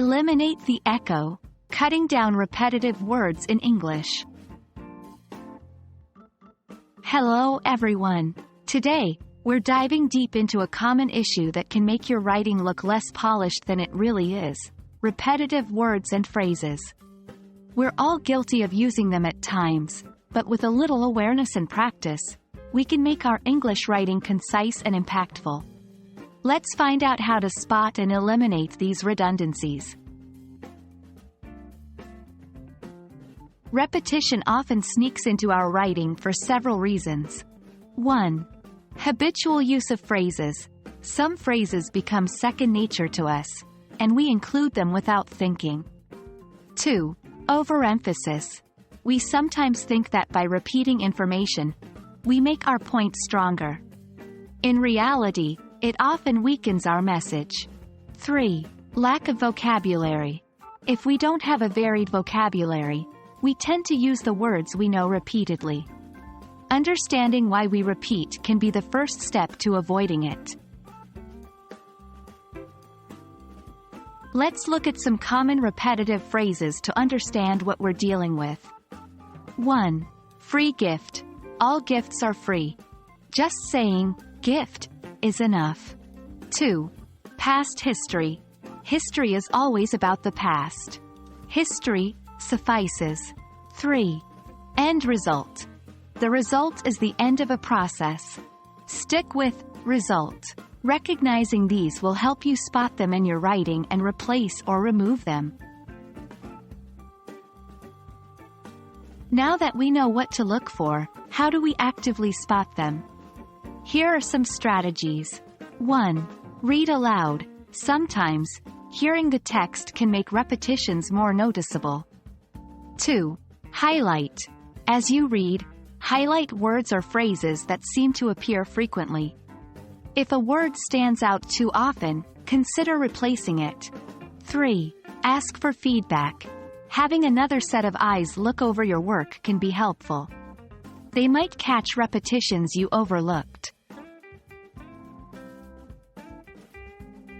Eliminate the echo, cutting down repetitive words in English. Hello everyone. Today, we're diving deep into a common issue that can make your writing look less polished than it really is: repetitive words and phrases. We're all guilty of using them at times, but with a little awareness and practice, we can make our English writing concise and impactful. Let's find out how to spot and eliminate these redundancies. Repetition often sneaks into our writing for several reasons. 1. Habitual use of phrases. Some phrases become second nature to us, and we include them without thinking. 2. Overemphasis. We sometimes think that by repeating information, we make our point stronger. In reality, it often weakens our message. 3. Lack of vocabulary. If we don't have a varied vocabulary, we tend to use the words we know repeatedly. Understanding why we repeat can be the first step to avoiding it. Let's look at some common repetitive phrases to understand what we're dealing with. 1. Free gift. All gifts are free. Just saying, gift, is enough. 2. Past history. History is always about the past. History suffices. 3. End result. The result is the end of a process. Stick with result. Recognizing these will help you spot them in your writing and replace or remove them. Now that we know what to look for, how do we actively spot them? Here are some strategies. 1. Read aloud. Sometimes, hearing the text can make repetitions more noticeable. 2. Highlight. As you read, highlight words or phrases that seem to appear frequently. If a word stands out too often, consider replacing it. 3. Ask for feedback. Having another set of eyes look over your work can be helpful. They might catch repetitions you overlooked.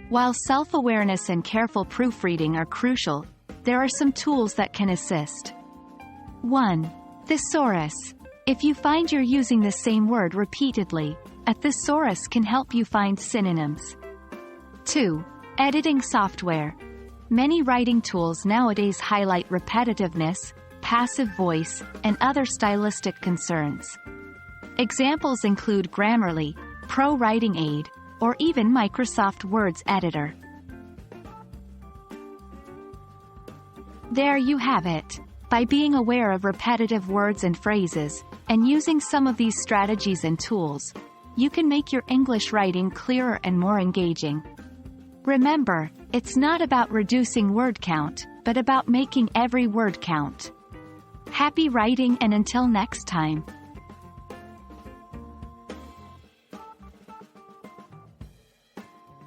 While self-awareness and careful proofreading are crucial, there are some tools that can assist. 1. Thesaurus. If you find you're using the same word repeatedly, a thesaurus can help you find synonyms. 2. Editing software. Many writing tools nowadays highlight repetitiveness, passive voice, and other stylistic concerns. Examples include Grammarly, Pro Writing Aid, or even Microsoft Word's editor. There you have it. By being aware of repetitive words and phrases, and using some of these strategies and tools, you can make your English writing clearer and more engaging. Remember, it's not about reducing word count, but about making every word count. Happy writing, and until next time.